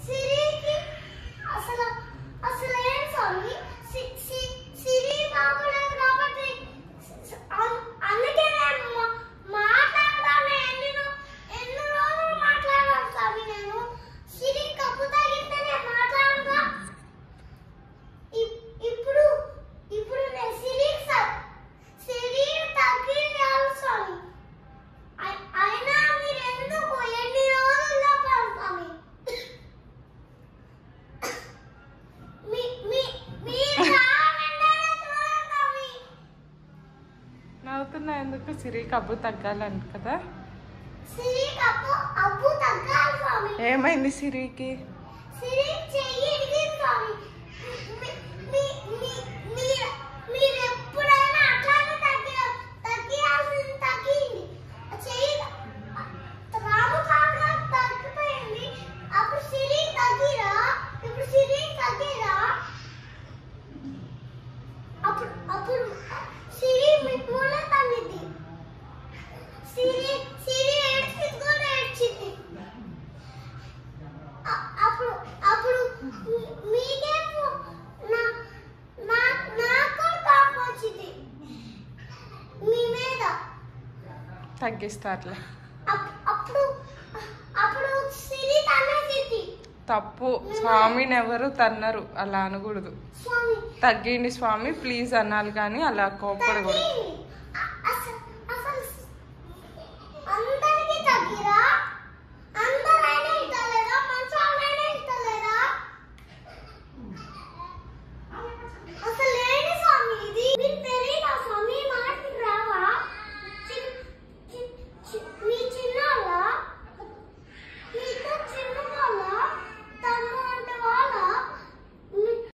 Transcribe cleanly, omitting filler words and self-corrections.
సిరికి అసలు అసలు ఏం స్వామి సిరి బాగులేదు కాబట్టి అందుకే నేను మాట్లాడతాను. ఎన్ని రోజులు మాట్లాడాను స్వామి. నేను సిరి కప్పు తగిలితే నేను మాట్లాడగా ఇప్పుడు నేను సిరి తగ్గించాలి స్వామి. అయినా మీరు ఎందుకు ఎన్ని రోజులు చెప్పాలి స్వామి? నవ్వుతున్నా ఎందుకు? సిరి కబ్బు తగ్గాలని కదా. సిరి అబ్బు తగ్గాలి స్వామి. ఏమైంది సిరికి? సిరి చెయ్యి ఇరిగింది స్వామి. మీరు ఎప్పుడైనా అట్లానే తగ్గియాల్సింది తగ్గింది. చెయ్యి రాము కాగా తగ్గిపోయింది. అప్పుడు సిరి తగ్గిరా. ఇప్పుడు సిరి తగ్గిరా. అప్పుడు సిరి మీ పూల తగ్గింది. సిరి ఏడ్చింది కూడా ఏడ్చింది. అప్పుడు మీకే నాకు కోపం వచ్చింది మీ మీద. తగ్గిస్తారులే. అప్పుడు సిరి తన్నేసింది. తప్పు. స్వామిని ఎవరు తన్నరు, అలా అనకూడదు. తగ్గింది స్వామి ప్లీజ్ అనాలి కానీ అలా కోపడకూడదు.